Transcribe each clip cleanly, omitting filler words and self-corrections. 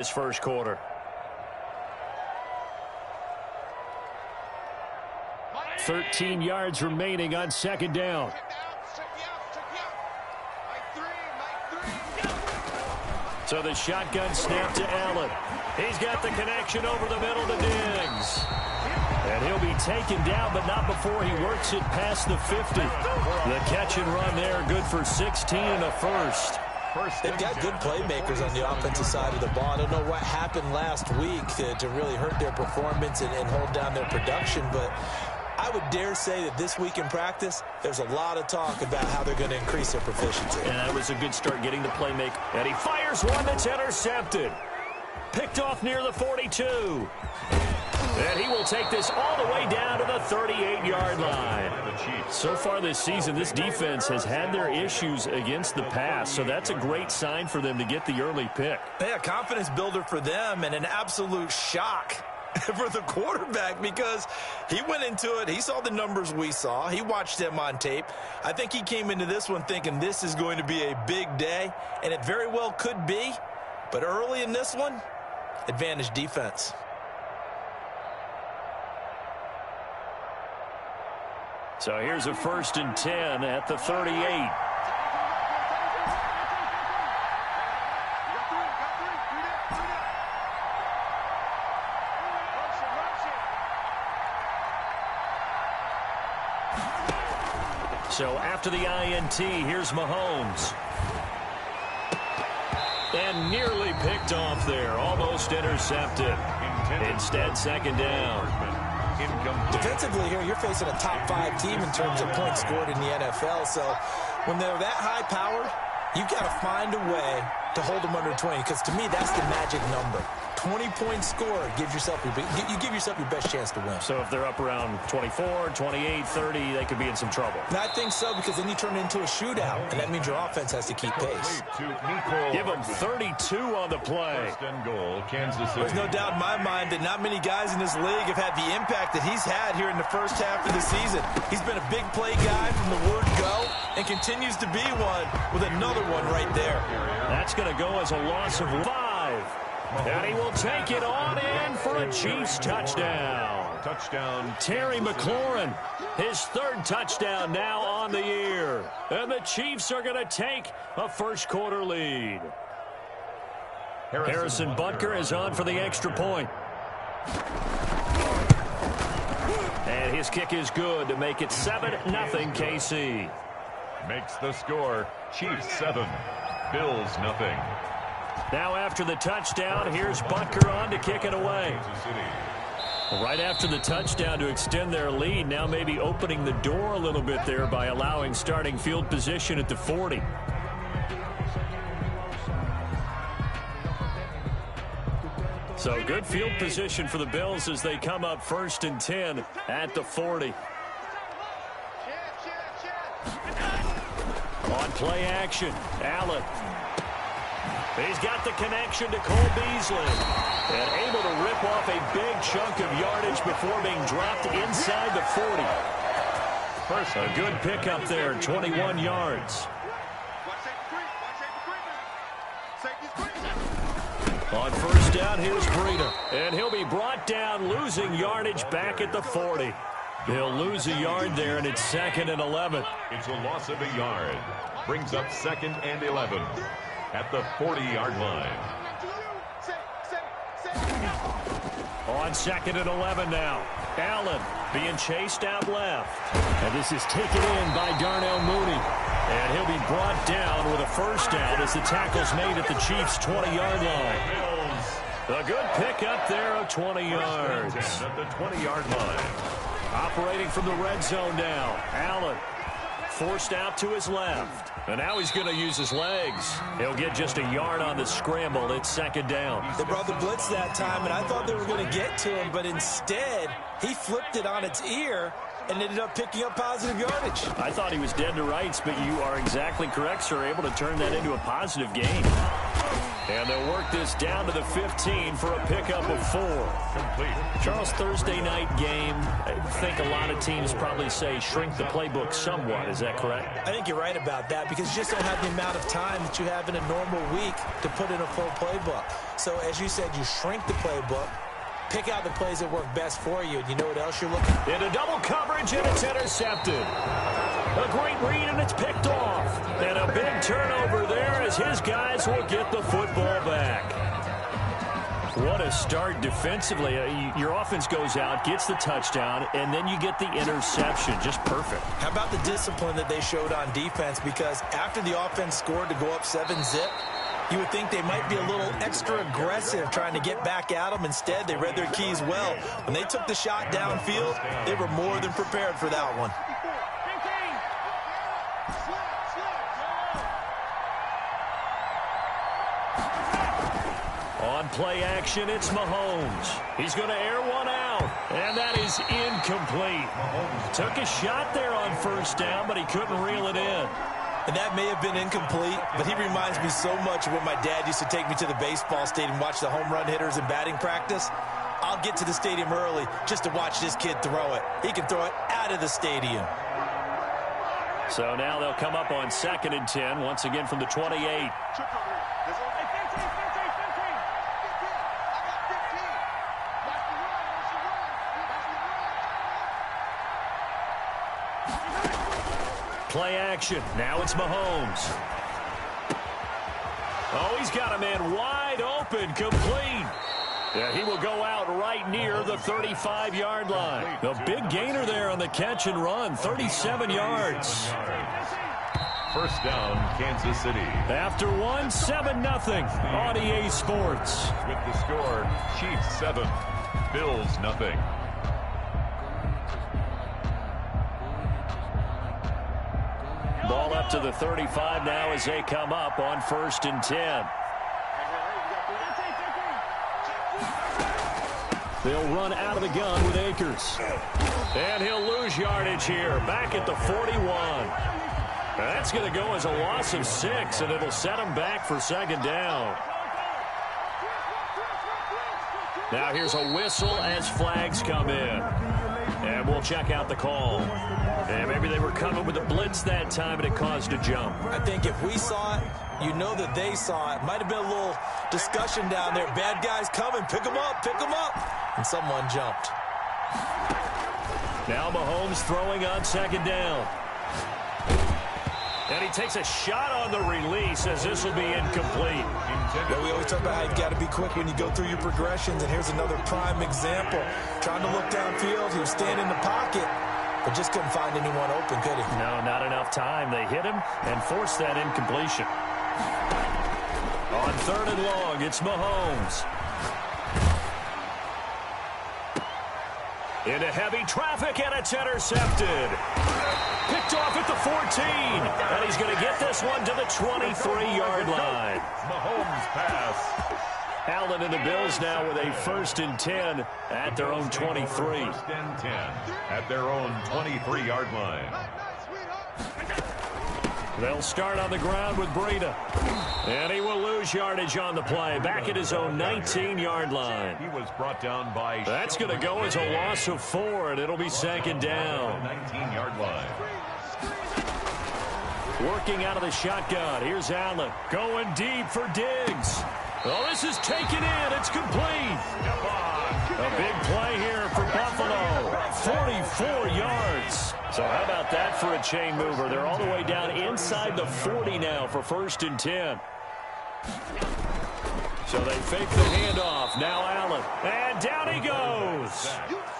This first quarter. $13 yards remaining on second down. So the shotgun snap to Allen. He's got the connection over the middle to Diggs. And he'll be taken down, but not before he works it past the 50. The catch and run there, good for 16 and a first. They've got good playmakers on the offensive side of the ball. I don't know what happened last week to really hurt their performance and hold down their production, but I would dare say that this week in practice, there's a lot of talk about how they're going to increase their proficiency. And that was a good start getting the playmaker. And he fires one that's intercepted. Picked off near the 42. And he will take this all the way down to the 38-yard line. So far this season, this defense has had their issues against the pass, so that's a great sign for them to get the early pick. Yeah, confidence builder for them and an absolute shock for the quarterback because he went into it. He saw the numbers we saw. He watched them on tape. I think he came into this one thinking this is going to be a big day, and it very well could be. But early in this one, advantage defense. So here's a 1st and 10 at the 38. So after the INT, here's Mahomes. And nearly picked off there, almost intercepted. Instead, second down. Defensively here, you're facing a top 5 team in terms of points scored in the NFL. So when they're that high powered, you've got to find a way to hold them under 20, because to me, that's the magic number. 20 points scored gives yourself you give yourself your best chance to win. So if they're up around 24, 28, 30, they could be in some trouble. And I think so, because then you turn it into a shootout, and that means your offense has to keep pace. Give them 32 on the play. There's no doubt in my mind that not many guys in this league have had the impact that he's had here in the first half of the season. He's been a big play guy from the word go and continues to be one with another one right there. That's going to go as a loss of 5. And he will take it on in for a Chiefs touchdown. Terry McLaurin, his 3rd touchdown now on the year. And the Chiefs are going to take a first-quarter lead. Harrison Butker is on for the extra point. And his kick is good to make it 7-0 KC. Makes the score Chiefs 7, Bills nothing. Now after the touchdown, here's Butker on to kick it away. Right after the touchdown to extend their lead, now maybe opening the door a little bit there by allowing starting field position at the 40. So good field position for the Bills as they come up 1st and 10 at the 40. On play action, Allen. He's got the connection to Cole Beasley. And able to rip off a big chunk of yardage before being dropped inside the 40. A good pickup there, 21 yards. On 1st down, here's Breida. And he'll be brought down, losing yardage back at the 40. He'll lose a yard there, and it's 2nd and 11. It's a loss of a yard. Brings up 2nd and 11. At the 40-yard line. On 2nd and 11 now. Allen being chased out left. And this is taken in by Darnell Mooney. And he'll be brought down with a 1st down as the tackle's made at the Chiefs' 20-yard line. A good pickup there of 20 yards. At the 20-yard line. Operating from the red zone now. Allen forced out to his left. And now he's going to use his legs. He'll get just a yard on the scramble. It's 2nd down. They brought the blitz that time, and I thought they were going to get to him, but instead he flipped it on its ear and ended up picking up positive yardage. I thought he was dead to rights, but you are exactly correct, sir. Able to turn that into a positive gain. And they'll work this down to the 15 for a pickup of 4. Complete. Charles, Thursday night game, I think a lot of teams probably say shrink the playbook somewhat. Is that correct? I think you're right about that because you just don't have the amount of time that you have in a normal week to put in a full playbook. So as you said, you shrink the playbook, pick out the plays that work best for you, and you know what else you're looking for. Into double coverage, and it's intercepted. A great read, and it's picked off. And a big turnover there as his guys will get the football back. What a start defensively. Your offense goes out, gets the touchdown, and then you get the interception. Just perfect. How about the discipline that they showed on defense? Because after the offense scored to go up 7-zip, you would think they might be a little extra aggressive trying to get back at them. Instead, they read their keys well. When they took the shot downfield, they were more than prepared for that one. On play action, it's Mahomes. He's going to air one out, and that is incomplete. Took a shot there on first down, but he couldn't reel it in. And that may have been incomplete, but he reminds me so much of when my dad used to take me to the baseball stadium and watch the home run hitters in batting practice. I'll get to the stadium early just to watch this kid throw it. He can throw it out of the stadium. So now they'll come up on 2nd and 10, once again from the 28. Play action. Now it's Mahomes. Oh, he's got a man wide open, complete. Yeah, he will go out right near the 35-yard line. A big gainer there on the catch and run, 37 yards. First down, Kansas City. After 7-0 on EA Sports. With the score, Chiefs 7, Bills 0. Ball up to the 35 now as they come up on 1st and 10. They'll run out of the gun with Akers. And he'll lose yardage here, back at the 41. That's going to go as a loss of 6, and it'll set him back for 2nd down. Now here's a whistle as flags come in. And we'll check out the call. And maybe they were coming with a blitz that time, and it caused a jump. I think if we saw it, you know that they saw it. Might have been a little discussion down there. Bad guys coming. Pick them up. Pick them up. And someone jumped. Now Mahomes throwing on 2nd down. And he takes a shot on the release as this will be incomplete. Yeah, we always talk about how you've got to be quick when you go through your progressions, and here's another prime example. Trying to look downfield, he was standing in the pocket, but just couldn't find anyone open, could he? No, not enough time. They hit him and forced that incompletion. On 3rd and long, it's Mahomes. Into heavy traffic, and it's intercepted. Picked off at the 14, and he's going to get this one to the 23-yard line. Mahomes pass. Allen and the Bills now with a 1st and 10 at their own 23. 1st and 10 at their own 23-yard line. They'll start on the ground with Breida. And he will lose yardage on the play. Back at his own 19-yard line. He was brought down by... That's going to go as a loss of 4, and it'll be 2nd down. 19-yard line. Working out of the shotgun. Here's Allen. Going deep for Diggs. Oh, this is taken in. It's complete. A big play here for Buffalo. 44 yards. So how about that for a chain mover? They're all the way down inside the 40 now for 1st and 10. So they fake the handoff. Now Allen. And down he goes.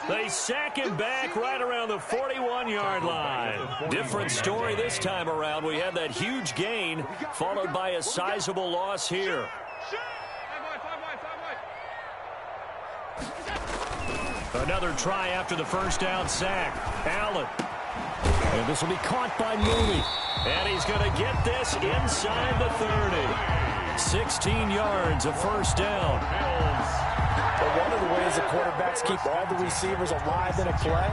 They sack him back right around the 41-yard line. Different story this time around. We had that huge gain followed by a sizable loss here. Another try after the 1st down sack. Allen. And this will be caught by Mooney. And he's going to get this inside the 30. 16 yards, a 1st down. But one of the ways the quarterbacks keep all the receivers alive in a play,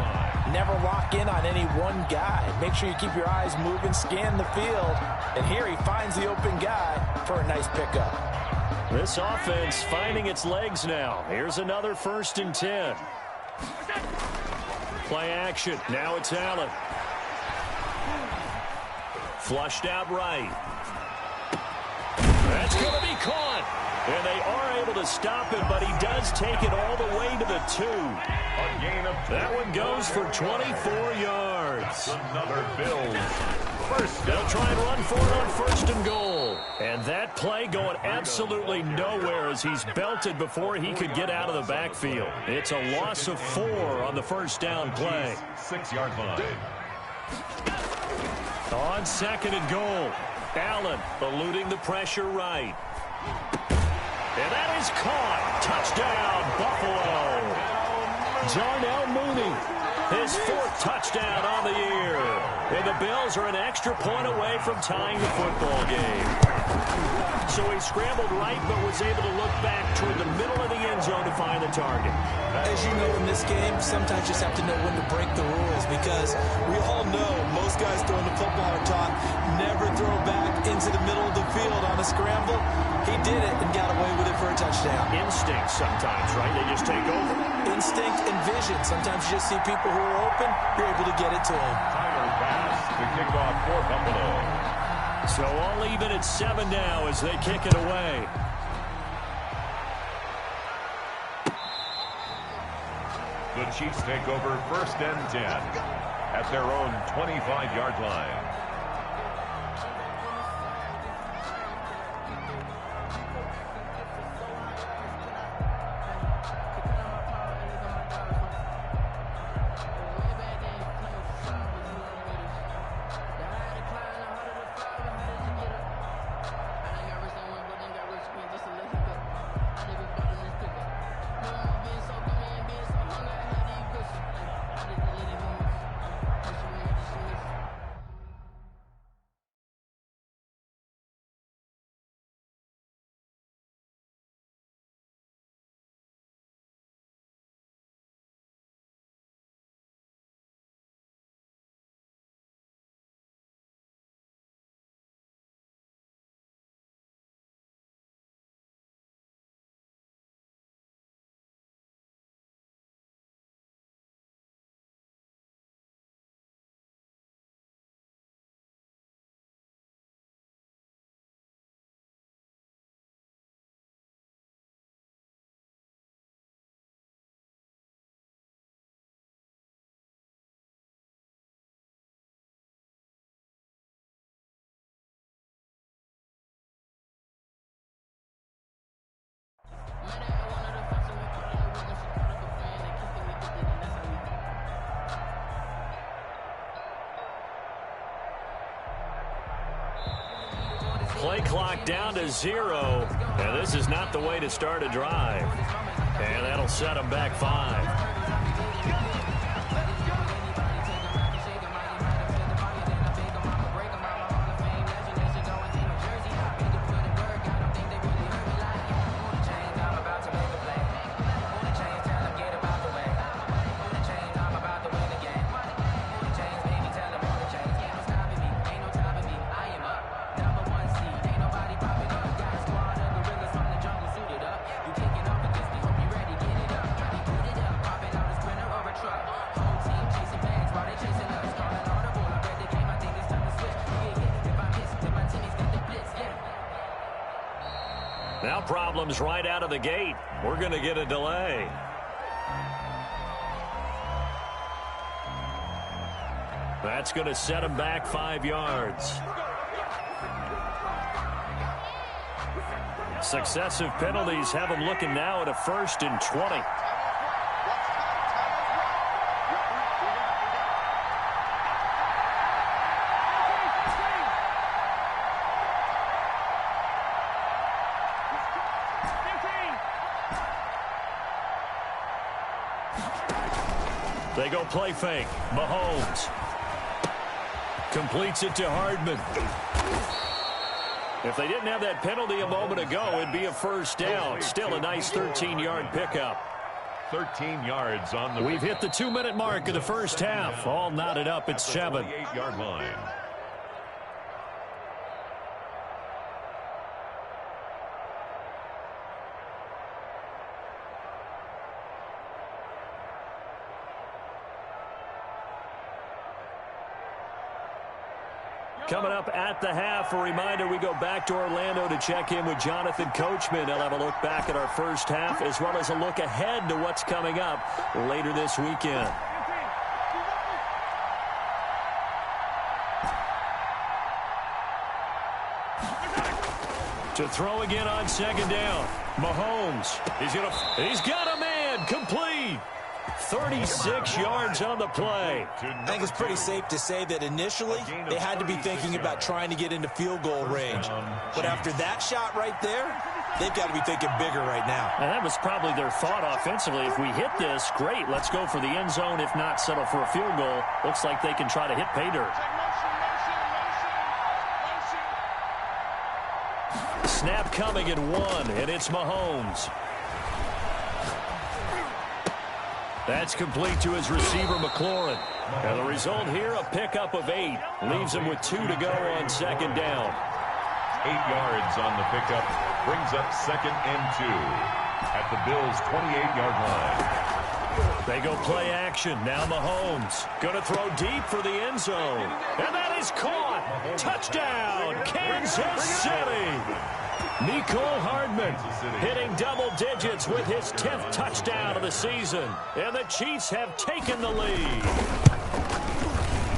never lock in on any one guy. Make sure you keep your eyes moving, scan the field. And here he finds the open guy for a nice pickup. This offense finding its legs now. Here's another 1st and 10. Play action. Now it's Allen. Flushed out right. That's going to be caught. And they are able to stop him, but he does take it all the way to the 2. A gain of 2. That one goes for 24 yards. Another Bills. They'll try and run for it on 1st and goal. And that play going absolutely nowhere as he's belted before he could get out of the backfield. It's a loss of 4 on the 1st down play. 6-yard line. On 2nd and goal, Allen eluding the pressure right. And that is caught. Touchdown, Buffalo. Darnell Mooney, his 4th touchdown on the year. And the Bills are an extra point away from tying the football game. So he scrambled right but was able to look back toward the middle of the end zone to find the target. As you know, in this game, sometimes you just have to know when to break the rules because we all know most guys throwing the football are taught never throw back into the middle of the field on a scramble. He did it and got away with it for a touchdown. Instinct sometimes, right? They just take over. Instinct and vision. Sometimes you just see people who are open, you're able to get it to them. Tyler pass to kick off for Buffalo. So all even at 7 now as they kick it away. The Chiefs take over 1st and 10 at their own 25-yard line. Play clock down to 0. And this is not the way to start a drive. And that'll set them back 5. Now problems right out of the gate. We're going to get a delay. That's going to set him back 5 yards. Successive penalties have him looking now at a 1st and 20. They go play fake. Mahomes completes it to Hardman. If they didn't have that penalty a moment ago, it'd be a 1st down. Still a nice 13-yard pickup. 13 yards on the... We've hit the 2-minute mark of the 1st half. All knotted up at 7. 28-yard line. Coming up at the half, a reminder, we go back to Orlando to check in with Jonathan Coachman. He'll have a look back at our first half as well as a look ahead to what's coming up later this weekend. To throw again on second down. Mahomes, he's got a man, complete. 36 yards on the play. I think it's pretty safe to say that initially they had to be thinking about trying to get into field goal range. But after that shot right there, they've got to be thinking bigger right now. And that was probably their thought offensively. If we hit this, great, let's go for the end zone. If not, settle for a field goal. Looks like they can try to hit pay dirt. Snap coming at 1, and it's Mahomes. That's complete to his receiver, McLaurin. And the result here, a pickup of 8. Leaves him with 2 to go on second down. 8 yards on the pickup. Brings up 2nd and 2 at the Bills' 28-yard line. They go play action. Now Mahomes going to throw deep for the end zone. And that is caught. Touchdown, Kansas City. Mecole Hardman hitting double digits with his 10th touchdown of the season. And the Chiefs have taken the lead.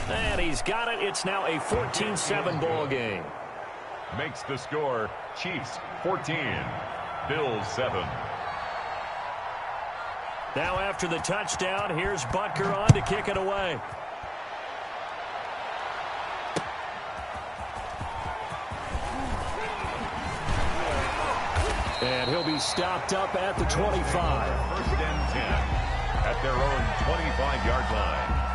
And he's got it. It's now a 14-7 ball game. Makes the score Chiefs 14, Bills 7. Now after the touchdown, here's Butker on to kick it away. And he'll be stopped up at the 25. 1st and 10 at their own 25-yard line.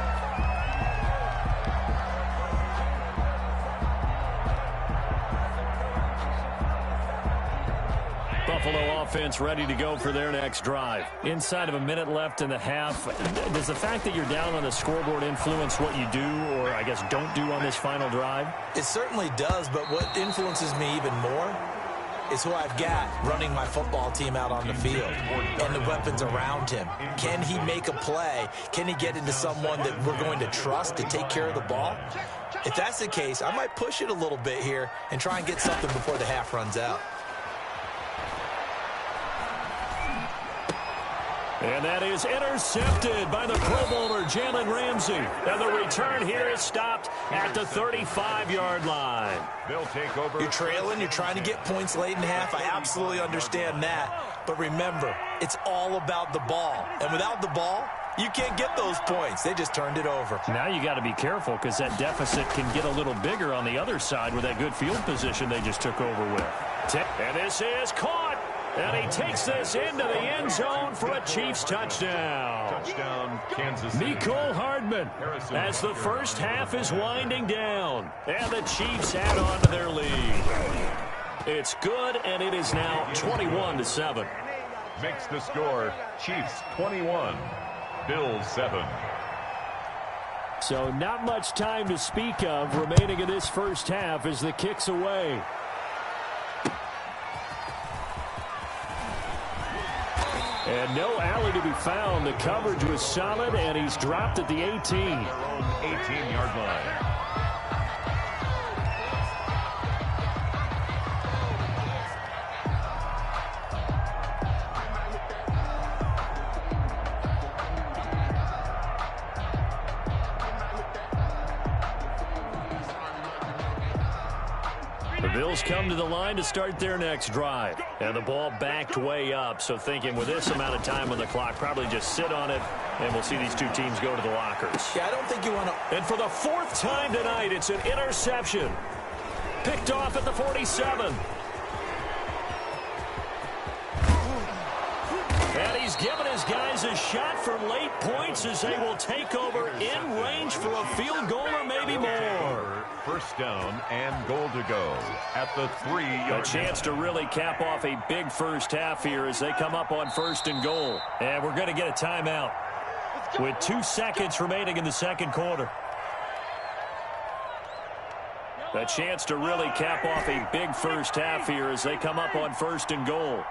Buffalo offense ready to go for their next drive. Inside of a minute left in the half, does the fact that you're down on the scoreboard influence what you do, or I guess don't do on this final drive? It certainly does, but what influences me even more is who I've got running my football team out on the field and the weapons around him. Can he make a play? Can he get into someone that we're going to trust to take care of the ball? If that's the case, I might push it a little bit here and try and get something before the half runs out. And that is intercepted by the Pro Bowler, Jalen Ramsey. And the return here is stopped at the 35-yard line. They'll take over. You're trailing. You're trying to get points late in half. I absolutely understand that. But remember, it's all about the ball. And without the ball, you can't get those points. They just turned it over. Now you got to be careful because that deficit can get a little bigger on the other side with that good field position they just took over with. And this is caught. And he takes this into the end zone for a Chiefs touchdown. Touchdown, Kansas City. Mecole Hardman as the first half is winding down. And the Chiefs add on to their lead. It's good, and it is now 21-7. Makes the score Chiefs 21, Bills 7. So not much time to speak of remaining in this first half as the kick's away. And no alley to be found. The coverage was solid, and he's dropped at the 18. 18-yard line. The Bills come to the line to start their next drive. And the ball backed way up, so thinking with this amount of time on the clock, probably just sit on it, and we'll see these two teams go to the lockers. Yeah, I don't think you want to... And for the 4th time tonight, it's an interception. Picked off at the 47. And he's given his guys a shot for late points as they will take over in range for a field goal or maybe more. First down and goal to go at the 3-yard line. A chance to really cap off a big first half here as they come up on 1st and goal. And we're going to get a timeout with 2 seconds remaining in the second quarter. A chance to really cap off a big first half here as they come up on 1st and goal.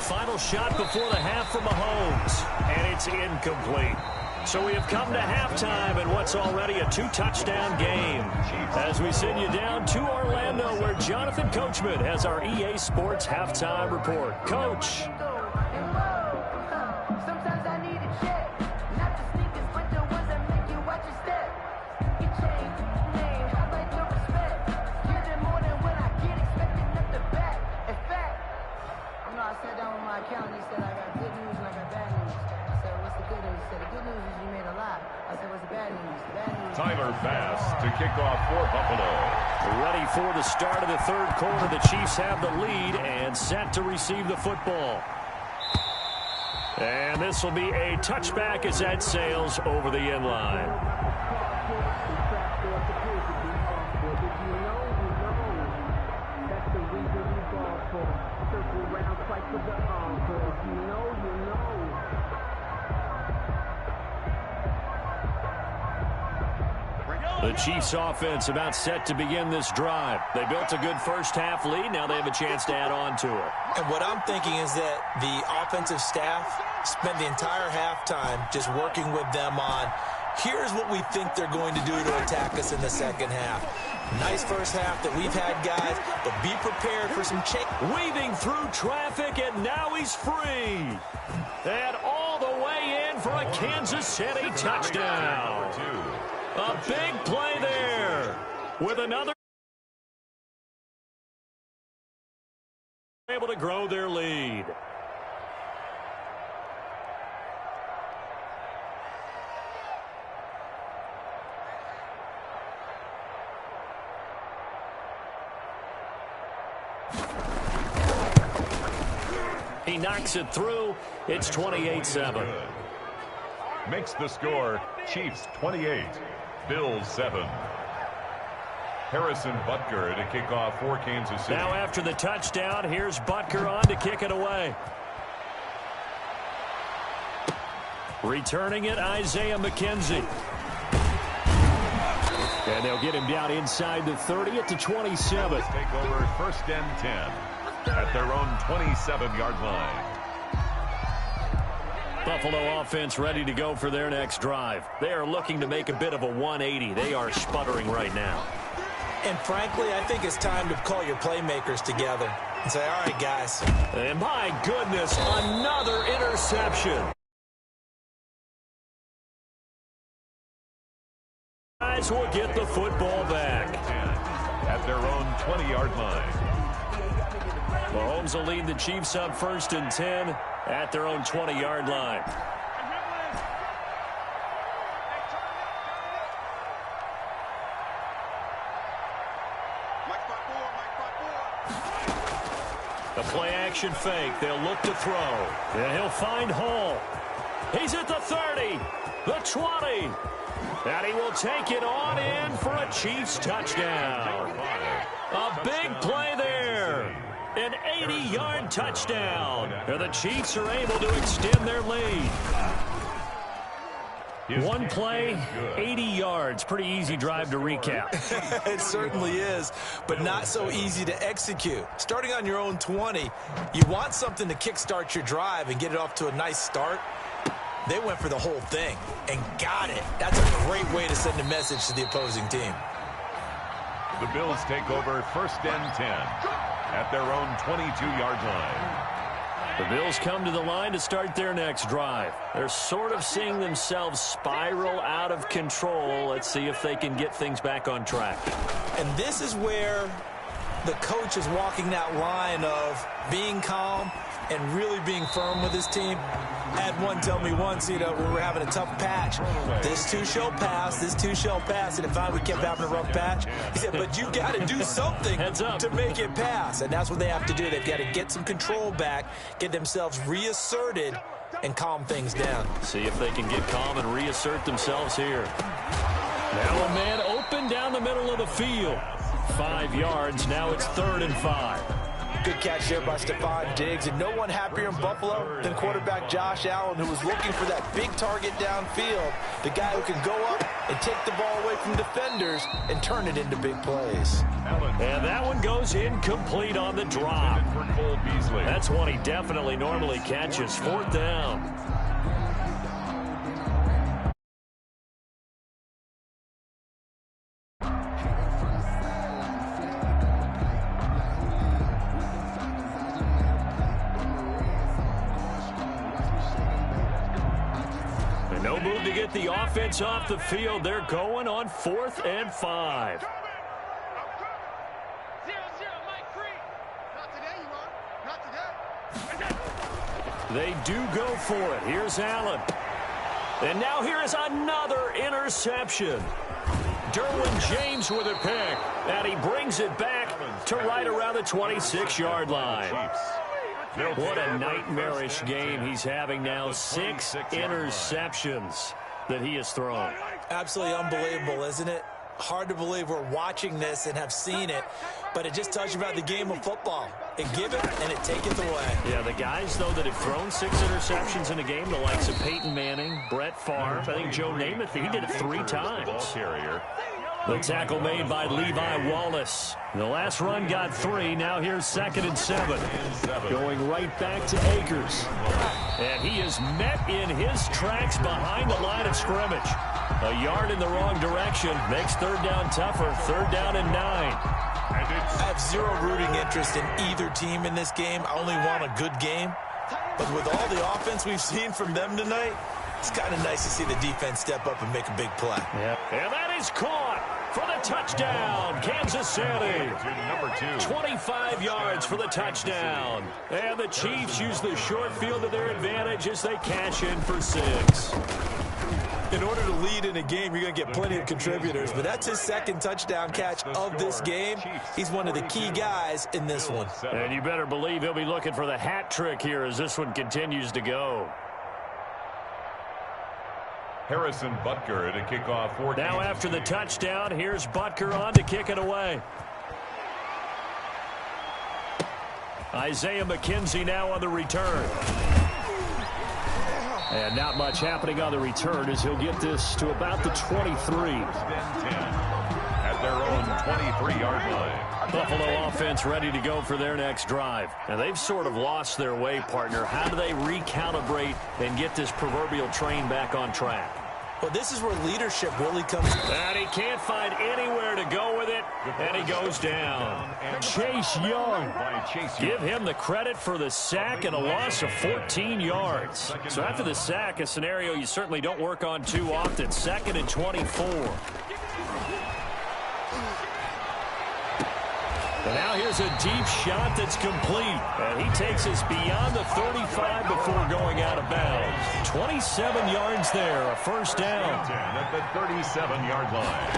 Final shot before the half from Mahomes. And it's incomplete. So we have come to halftime in what's already a 2-touchdown game. As we send you down to Orlando, where Jonathan Coachman has our EA Sports Halftime Report. Coach. Tyler Bass to kick off for Buffalo. Ready for the start of the third quarter. The Chiefs have the lead and set to receive the football. And this will be a touchback as that sails over the end line. The Chiefs offense about set to begin this drive. They built a good first half lead. Now they have a chance to add on to it. And what I'm thinking is that the offensive staff spent the entire halftime just working with them on, here's what we think they're going to do to attack us in the second half. Nice first half that we've had, guys, but be prepared for some change. Weaving through traffic, and now he's free. And all the way in for a Kansas City touchdown. A big play there with another. Able to grow their lead. He knocks it through. It's 28-7. Makes the score Chiefs 28. Bills 7. Harrison Butker to kick off for Kansas City. Now after the touchdown, here's Butker on to kick it away. Returning it, Isaiah McKenzie. And they'll get him down inside the 30 at the 27. Take over 1st and 10 at their own 27-yard line. Buffalo offense ready to go for their next drive. They are looking to make a bit of a 180. They are sputtering right now. And frankly, I think it's time to call your playmakers together and say, all right, guys. And my goodness, another interception. Guys will get the football back. At their own 20-yard line. Mahomes will lead the Chiefs up 1st and 10 at their own 20-yard line. The play-action fake. They'll look to throw. And he'll find Hall. He's at the 30, the 20. And he will take it on in for a Chiefs touchdown. A big play there. An 80-yard touchdown. And the Chiefs are able to extend their lead. One play, 80 yards. Pretty easy drive to recap. It certainly is, but not so easy to execute. Starting on your own 20, you want something to kickstart your drive and get it off to a nice start. They went for the whole thing and got it. That's a great way to send a message to the opposing team. The Bills take over 1st and 10 at their own 22-yard line. The Bills come to the line to start their next drive. They're sort of seeing themselves spiral out of control. Let's see if they can get things back on track. And this is where the coach is walking that line of being calm and really being firm with his team. I had one tell me once, we were having a tough patch. This too shall pass, this too shall pass. And if we kept having a rough patch, he said, but you got to do something to make it pass. And that's what they have to do. They've got to get some control back, get themselves reasserted, and calm things down. See if they can get calm and reassert themselves here. Now a man open down the middle of the field. 5 yards. Now it's 3rd and 5. good catch there by Stephon Diggs, and no one happier in Buffalo than quarterback Josh Allen, who was looking for that big target downfield, the guy who can go up and take the ball away from defenders and turn it into big plays. And that one goes incomplete on the drop. That's one he definitely normally catches. 4th down. No move to get the offense off the field. They're going on 4th and 5. 0-0, Mike Free. Not today, you are. Not today. They do go for it. Here's Allen. And now here is another interception. Derwin James with a pick. And he brings it back to right around the 26-yard line. What a nightmarish game he's having now. 6 interceptions that he has thrown. Absolutely unbelievable, isn't it? Hard to believe we're watching this and have seen it, but it just tells you about the game of football. It give it and it take it away. Yeah, the guys, though, that have thrown 6 interceptions in a game, the likes of Peyton Manning, Brett Favre, I think Joe Namath, he did it 3 times. The tackle made by Levi Wallace. The last run got 3. Now here's 2nd and 7. Going right back to Akers. And he is met in his tracks behind the line of scrimmage. A yard in the wrong direction. Makes 3rd down tougher. 3rd down and 9. I have zero rooting interest in either team in this game. I only want a good game. But with all the offense we've seen from them tonight, it's kind of nice to see the defense step up and make a big play. Yep. And that is caught for the touchdown, Kansas City. 25 yards for the touchdown. And the Chiefs use the short field to their advantage as they cash in for 6. In order to lead in a game, you're going to get plenty of contributors, but that's his 2nd touchdown catch of this game. He's one of the key guys in this one. And you better believe he'll be looking for the hat trick here as this one continues to go. Harrison Butker to kick off 14. Now after the touchdown, here's Butker on to kick it away. Isaiah McKenzie now on the return. And not much happening on the return as he'll get this to about the 23. At their own 23-yard line. Buffalo offense ready to go for their next drive. And they've sort of lost their way, partner. How do they recalibrate and get this proverbial train back on track? Well, this is where leadership really comes. And he can't find anywhere to go with it, and he goes down. Chase Young. Give him the credit for the sack and a loss of 14 yards. So after the sack, a scenario you certainly don't work on too often. 2nd and 24. And now here's a deep shot that's complete. And he takes us beyond the 35 before going out of bounds. 27 yards there, a 1st down. At the 37-yard line.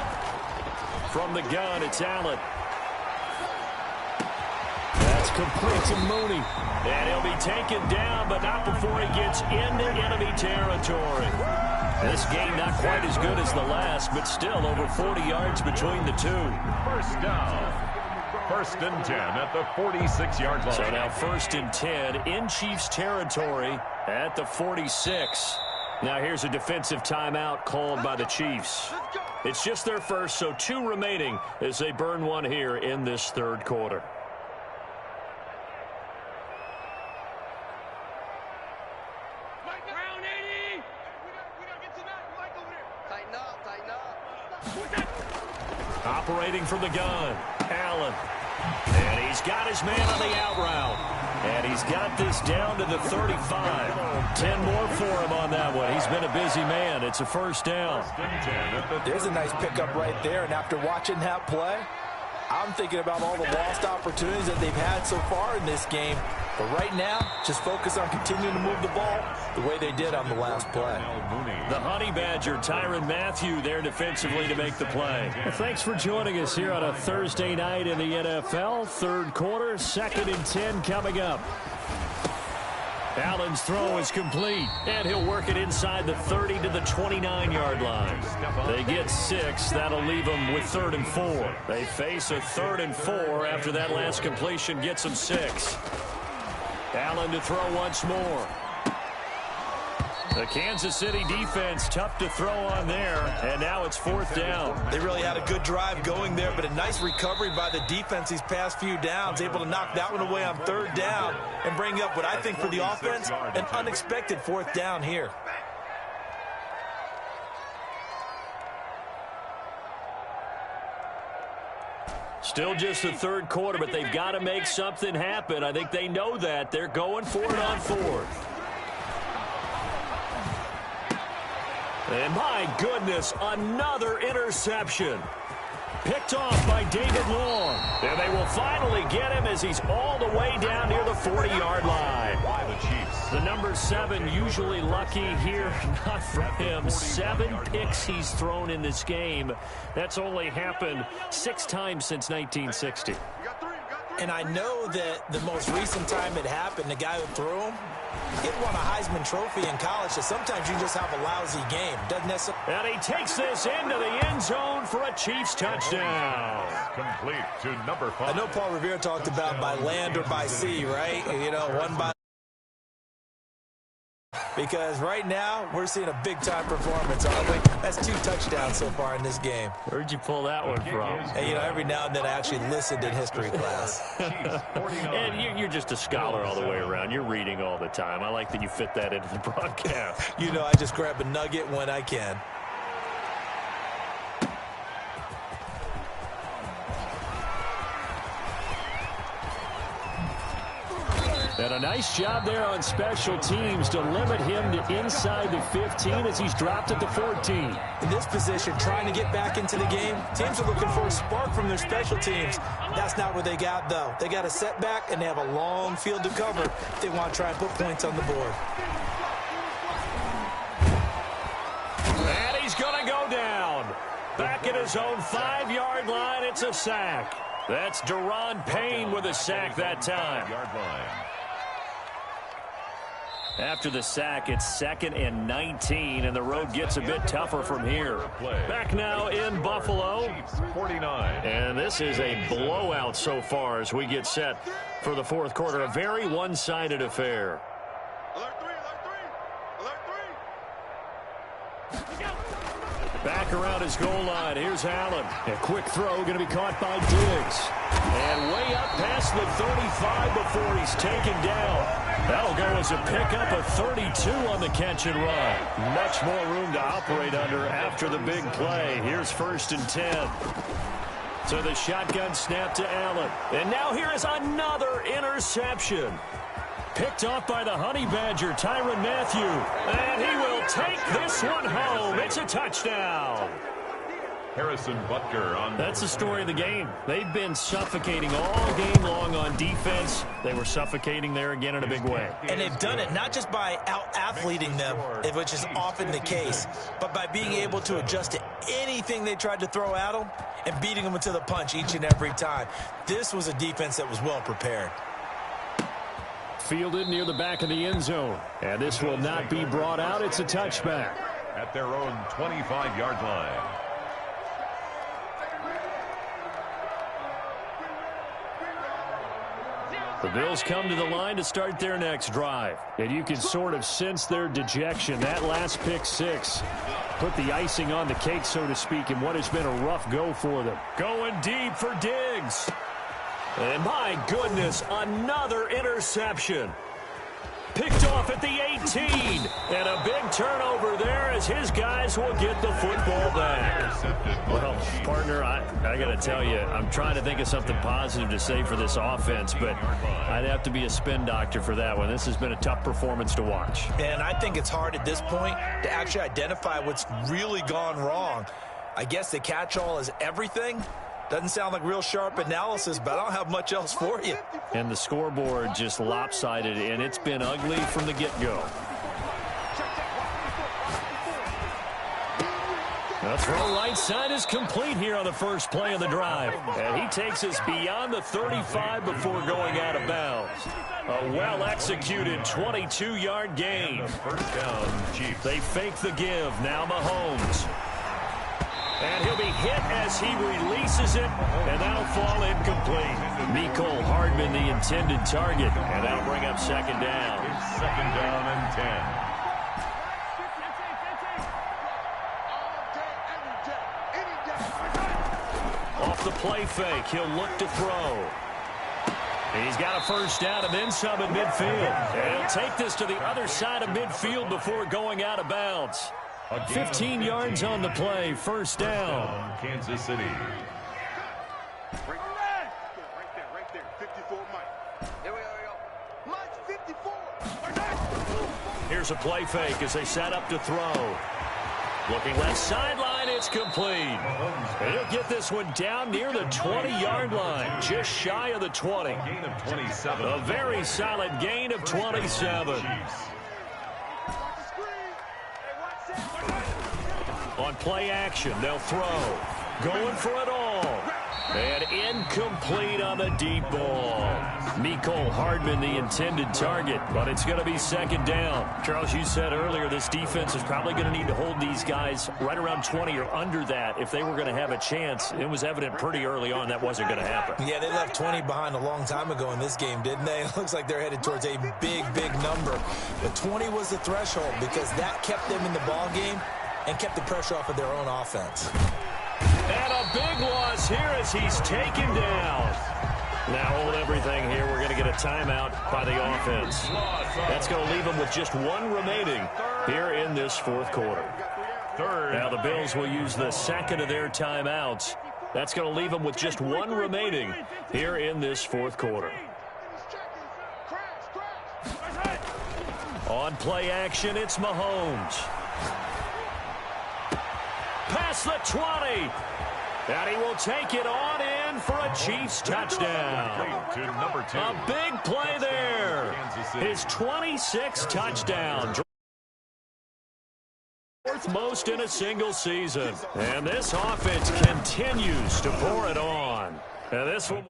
From the gun, it's Allen. That's complete to Mooney. And he'll be taken down, but not before he gets into enemy territory. This game not quite as good as the last, but still over 40 yards between the two. 1st down. 1st and 10 at the 46-yard line. So now 1st and 10 in Chiefs territory at the 46. Now here's a defensive timeout called by the Chiefs. It's just their first, so 2 remaining as they burn one here in this 3rd quarter. Operating from the gun, Allen. And he's got his man on the out route. And he's got this down to the 35. 10 more for him on that one. He's been a busy man. It's a 1st down. There's a nice pickup right there. And after watching that play, I'm thinking about all the lost opportunities that they've had so far in this game. But right now, just focus on continuing to move the ball the way they did on the last play. The Honey Badger, Tyrann Mathieu, there defensively to make the play. Well, thanks for joining us here on a Thursday night in the NFL. 3rd quarter, 2nd and 10 coming up. Allen's throw is complete, and he'll work it inside the 30 to the 29-yard line. They get 6. That'll leave them with 3rd and 4. They face a 3rd and 4 after that last completion gets them 6. Allen to throw once more. The Kansas City defense tough to throw on there, and now it's 4th down. They really had a good drive going there, but a nice recovery by the defense these past few downs, able to knock that one away on 3rd down and bring up what I think for the offense, an unexpected 4th down here. Still just the 3rd quarter, but they've got to make something happen. I think they know that. They're going for it on 4th. And my goodness, another interception. Picked off by David Long. And they will finally get him as he's all the way down near the 40-yard line. By the Chiefs. The number 7 usually lucky here, not for him. 7 picks he's thrown in this game. That's only happened 6 times since 1960. And I know that the most recent time it happened, the guy who threw him, he won a Heisman Trophy in college, so sometimes you just have a lousy game. Doesn't necessarily. And he takes this into the end zone for a Chiefs touchdown. Complete to number 5. I know Paul Revere talked about by land or by sea, right? You know, one by. Because right now, we're seeing a big-time performance, aren't we? That's 2 touchdowns so far in this game. Where'd you pull that one from? And, you know, every now and then I actually listened in history class. And you're just a scholar all the way around. You're reading all the time. I like that you fit that into the broadcast. You know, I just grab a nugget when I can. And a nice job there on special teams to limit him to inside the 15 as he's dropped at the 14. In this position, trying to get back into the game, teams are looking for a spark from their special teams. That's not what they got, though. They got a setback, and they have a long field to cover if they want to try and put points on the board. And he's going to go down. Back at his own 5-yard line, it's a sack. That's Daron Payne with a sack that time. After the sack, it's 2nd and 19, and the road gets a bit tougher from here. Back now in Buffalo. 49. And this is a blowout so far as we get set for the 4th quarter. A very one-sided affair. Alert 3, alert 3, alert 3. Back around his goal line. Here's Allen. A quick throw going to be caught by Diggs. And way up past the 35 before he's taken down. That'll go as a pickup of 32 on the catch and run. Much more room to operate under after the big play. Here's 1st and 10. So the shotgun snap to Allen. And now here is another interception. Picked off by the Honey Badger, Tyrann Mathieu. And he will take this one home. It's a touchdown. Harrison Butker on. That's the story of the game. They've been suffocating all game long on defense. They were suffocating there again in a big way. And they've done it not just by out-athleting them, which is often the case, but by being able to adjust to anything they tried to throw at them and beating them into the punch each and every time. This was a defense that was well prepared. Fielded near the back of the end zone. And this will not be brought out. It's a touchback. At their own 25-yard line. The Bills come to the line to start their next drive. And you can sort of sense their dejection. That last pick 6 put the icing on the cake, so to speak, in what has been a rough go for them. Going deep for Diggs. And my goodness, another interception. Picked off at the 18. And a big turnover there as his guys will get the football back. Well, partner, I got to tell you, I'm trying to think of something positive to say for this offense, but I'd have to be a spin doctor for that one. This has been a tough performance to watch. And I think it's hard at this point to actually identify what's really gone wrong. I guess the catch-all is everything. Doesn't sound like real sharp analysis, but I don't have much else for you. And the scoreboard just lopsided, and it's been ugly from the get-go. The throw right side is complete here on the first play of the drive. And he takes us beyond the 35 before going out of bounds. A well-executed 22-yard gain. First down, Chiefs. They fake the give. Now Mahomes. And he'll be hit as he releases it, and that'll fall incomplete. Mecole Hardman, the intended target, and that'll bring up second down. It's second down and 10. Off the play fake, he'll look to throw. He's got a first down and then some at midfield. And he'll take this to the other side of midfield before going out of bounds. 15 yards on the play, first down. Kansas City. Right there. 54 Mike. Here we go. Mike's 54. Here's a play fake as they set up to throw. Looking left sideline, it's complete. And he'll get this one down near the 20-yard line, just shy of the 20. Gain of 27. A very solid gain of 27. On play action, they'll throw. Going for it all. And incomplete on the deep ball. Mecole Hardman, the intended target, but it's going to be second down. Charles, you said earlier this defense is probably going to need to hold these guys right around 20 or under that if they were going to have a chance. It was evident pretty early on that wasn't going to happen. Yeah, they left 20 behind a long time ago in this game, didn't they? It looks like they're headed towards a big number. But 20 was the threshold because that kept them in the ball game and kept the pressure off of their own offense. And a big loss here as he's taken down. Now hold everything here. We're going to get a timeout by the offense. That's going to leave them with just one remaining here in this fourth quarter. Now the Bills will use the second of their timeouts. That's going to leave them with just one remaining here in this fourth quarter. On play action, it's Mahomes. Past the 20. And he will take it on in for a Chiefs touchdown. To number 2. A big play there. His 26th touchdown. Fourth most in a single season. And this offense continues to pour it on. And this one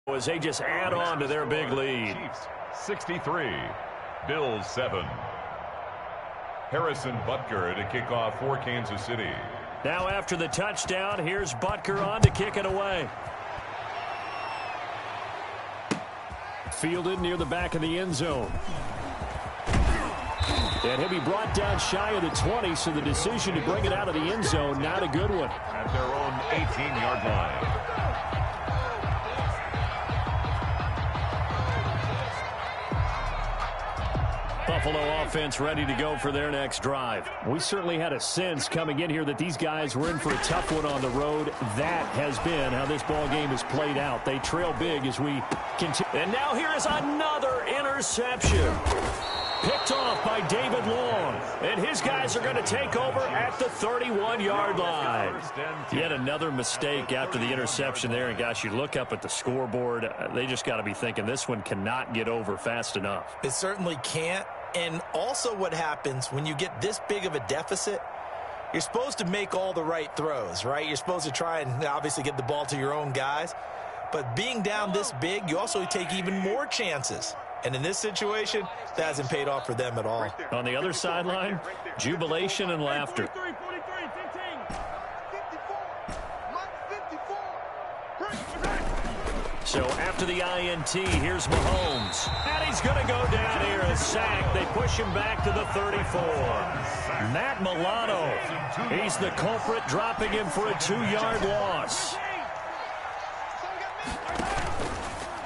as they just add on to their big lead. Chiefs 63. Bills 7. Harrison Butker to kick off for Kansas City. Now after the touchdown, here's Butker on to kick it away. Fielded near the back of the end zone. And he'll be brought down shy of the 20, so the decision to bring it out of the end zone, not a good one. At their own 18-yard line. Buffalo offense ready to go for their next drive. We certainly had a sense coming in here that these guys were in for a tough one on the road. That has been how this ball game has played out. They trail big as we continue. And now here is another interception. Picked off by David Long. And his guys are going to take over at the 31-yard line. Yet another mistake after the interception there. And, gosh, you look up at the scoreboard. They just got to be thinking this one cannot get over fast enough. It certainly can't. And also what happens when you get this big of a deficit, you're supposed to make all the right throws, right? You're supposed to try and obviously get the ball to your own guys. But being down this big, you also take even more chances. And in this situation, that hasn't paid off for them at all. On the other sideline, jubilation and laughter. So after the INT, here's Mahomes. And he's going to go down here, a sack. They push him back to the 34. Matt Milano, he's the culprit, dropping him for a 2-yard loss.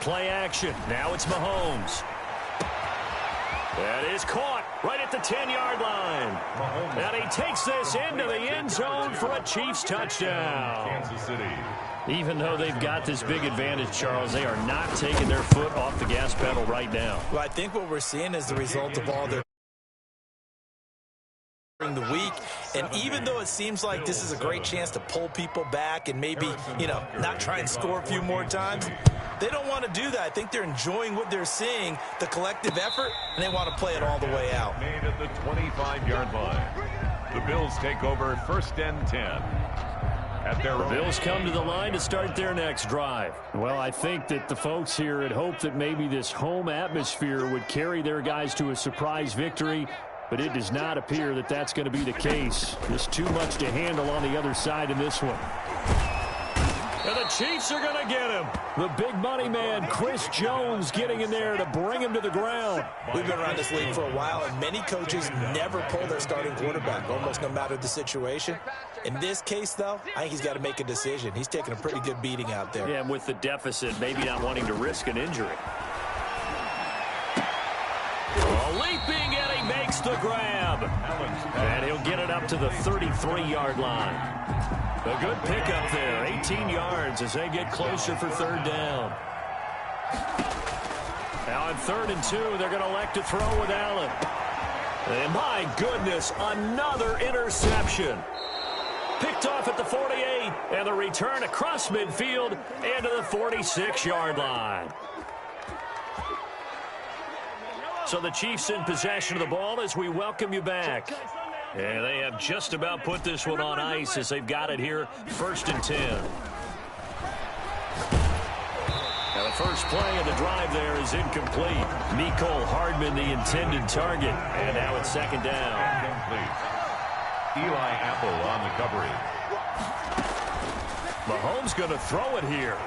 Play action. Now it's Mahomes. That is caught right at the 10-yard line. And he takes this into the end zone for a Chiefs touchdown. Kansas City. Even though they've got this big advantage, Charles, they are not taking their foot off the gas pedal right now. Well, I think what we're seeing is the result of all their during the week. And even though it seems like this is a great chance to pull people back and maybe, not try and score a few more times, they don't want to do that. I think they're enjoying what they're seeing, the collective effort, and they want to play it all the way out. Made at the 25-yard line. The Bills take over first and 10. at their The own. Bills come to the line to start their next drive. Well, I think that the folks here had hoped that maybe this home atmosphere would carry their guys to a surprise victory, but it does not appear that that's going to be the case. Just too much to handle on the other side in this one. And the Chiefs are going to get him. The big money man, Chris Jones, getting in there to bring him to the ground. We've been around this league for a while, and many coaches never pull their starting quarterback, almost no matter the situation. In this case, though, I think he's got to make a decision. He's taking a pretty good beating out there. Yeah, and with the deficit, maybe not wanting to risk an injury. Leaping, and he makes the grab. And he'll get it up to the 33-yard line. A good pickup there, 18 yards as they get closer for third down. Now on 3rd and 2, they're going to elect to throw with Allen. And my goodness, another interception. Picked off at the 48, and the return across midfield and to the 46-yard line. So the Chiefs in possession of the ball as we welcome you back. And they have just about put this one on ice as they've got it here, 1st and 10. Now the first play of the drive there is incomplete. Mecole Hardman, the intended target. And now it's 2nd down. Incomplete. Eli Apple on the coverage. Mahomes going to throw it here.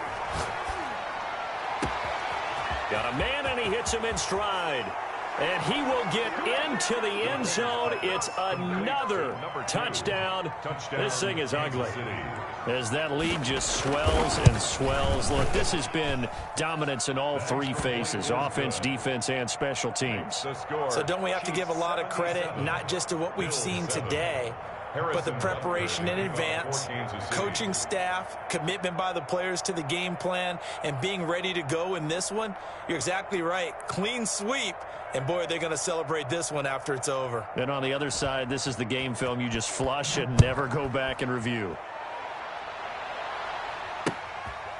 Got a man, and he hits him in stride. And he will get into the end zone. It's another touchdown. This thing is ugly as that lead just swells and swells. Look, this has been dominance in all 3 phases, offense, defense, and special teams. So don't we have to give a lot of credit, not just to what we've seen today, but the preparation in advance, coaching staff, commitment by the players to the game plan, and being ready to go in this one? You're exactly right. Clean sweep. And, boy, they're going to celebrate this one after it's over. And on the other side, this is the game film you just flush and never go back and review.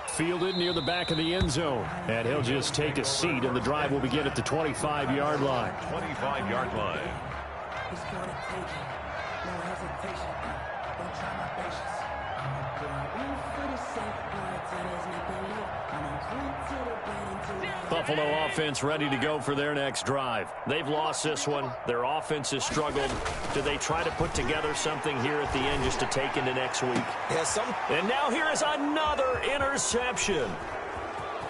Fielded near the back of the end zone. And he'll just take a seat, and the drive will begin at the 25-yard line. 25-yard line. He's going to take it. No hesitation. Don't try my patience. I'm going for the safe words. It is make believe. I'm going to the bed until Buffalo offense ready to go for their next drive. They've lost this one. Their offense has struggled. Do they try to put together something here at the end just to take into next week? Yeah, And now here is another interception.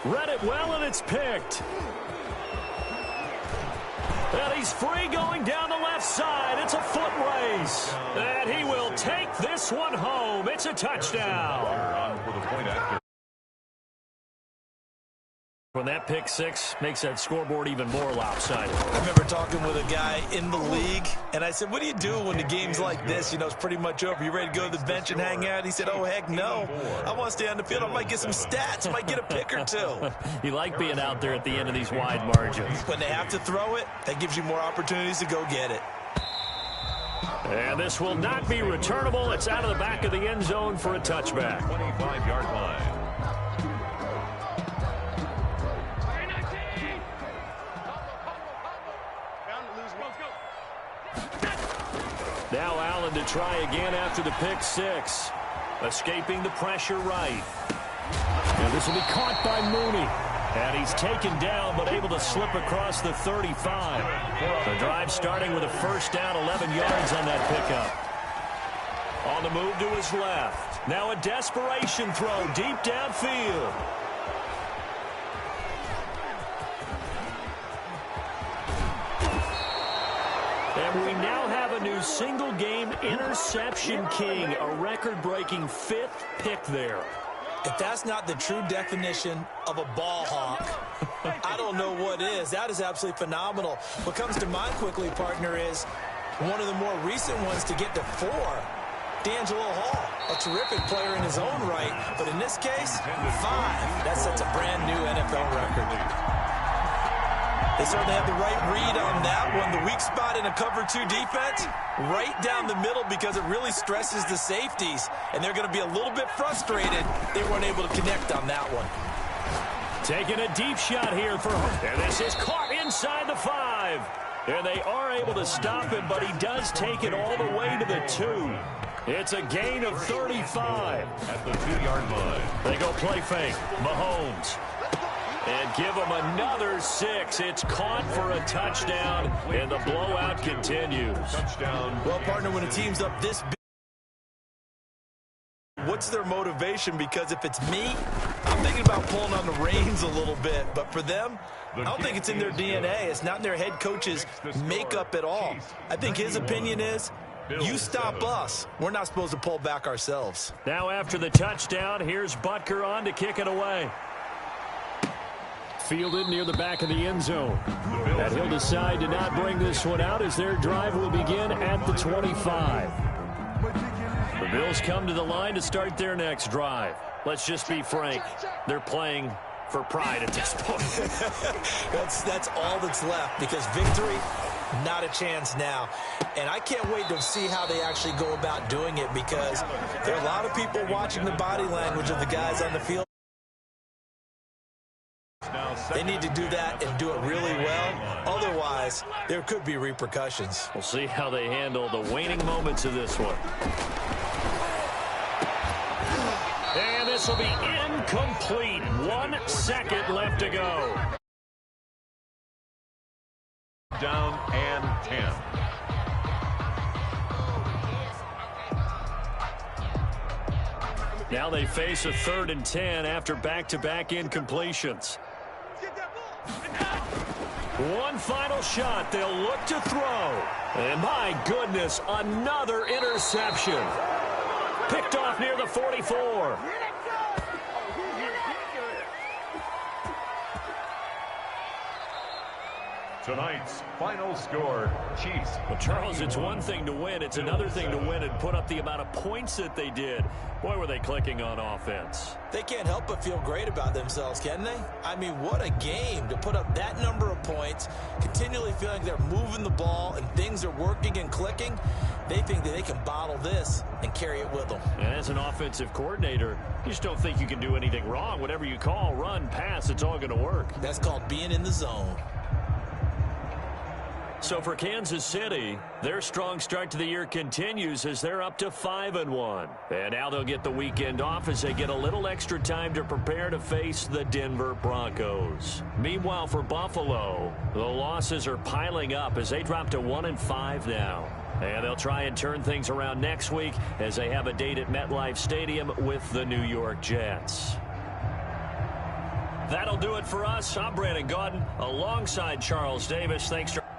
Read it well, and it's picked. And he's free going down the left side. It's a foot race. And he will take this one home. It's a touchdown. On for the point after. When that pick six makes that scoreboard even more lopsided. I remember talking with a guy in the league, and I said, what do you do when the game's like this? You know, it's pretty much over. You ready to go to the bench and hang out? He said, oh, heck no. I want to stay on the field. I might get some stats. I might get a pick or 2. You like being out there at the end of these wide margins. When they have to throw it, that gives you more opportunities to go get it. And this will not be returnable. It's out of the back of the end zone for a touchback. 25-yard line. Now Allen to try again after the pick six. Escaping the pressure right. And this will be caught by Mooney. And he's taken down, but able to slip across the 35. The drive starting with a first down, 11 yards on that pickup. On the move to his left. Now a desperation throw deep downfield. And we now have a new single-game interception king, a record-breaking 5th pick there. If that's not the true definition of a ball hawk, I don't know what is. That is absolutely phenomenal. What comes to mind quickly, partner, is one of the more recent ones to get to 4. D'Angelo Hall, a terrific player in his own right, but in this case, 5. That sets a brand new NFL record. They certainly have the right read on that one. The weak spot in a cover 2 defense, right down the middle because it really stresses the safeties. And they're going to be a little bit frustrated they weren't able to connect on that one. Taking a deep shot here for him. And this is caught inside the 5. And they are able to stop him, but he does take it all the way to the 2. It's a gain of 35. At the 2-yard line. They go play fake. Mahomes. And give him another 6. It's caught for a touchdown, and the blowout continues. Touchdown. Well, partner, when a team's up this big, what's their motivation? Because if it's me, I'm thinking about pulling on the reins a little bit. But for them, I don't think it's in their DNA. It's not in their head coach's makeup at all. I think his opinion is, you stop us. We're not supposed to pull back ourselves. Now after the touchdown, here's Butker on to kick it away. Fielded near the back of the end zone. And he'll decide to not bring this one out as their drive will begin at the 25. The Bills come to the line to start their next drive. Let's just be frank. They're playing for pride at this point. That's all that's left, because victory, not a chance now. And I can't wait to see how they actually go about doing it, because there are a lot of people watching the body language of the guys on the field. They need to do that and do it really well. Otherwise, there could be repercussions. We'll see how they handle the waning moments of this one. And this will be incomplete. 1 second left to go. Down and 10. Now they face a 3rd and 10 after back-to-back incompletions. One final shot. They'll look to throw. And my goodness, another interception. Picked off near the 44. Tonight's final score, Chiefs. Well, Charles, it's one thing to win. It's another thing to win and put up the amount of points that they did. Boy, were they clicking on offense. They can't help but feel great about themselves, can they? I mean, what a game to put up that number of points, continually feeling they're moving the ball and things are working and clicking. They think that they can bottle this and carry it with them. And as an offensive coordinator, you just don't think you can do anything wrong. Whatever you call, run, pass, it's all going to work. That's called being in the zone. So for Kansas City, their strong start to the year continues as they're up to 5-1. And now they'll get the weekend off as they get a little extra time to prepare to face the Denver Broncos. Meanwhile, for Buffalo, the losses are piling up as they drop to 1-5 now. And they'll try and turn things around next week as they have a date at MetLife Stadium with the New York Jets. That'll do it for us. I'm Brandon Gaudin alongside Charles Davis. Thanks, Charles.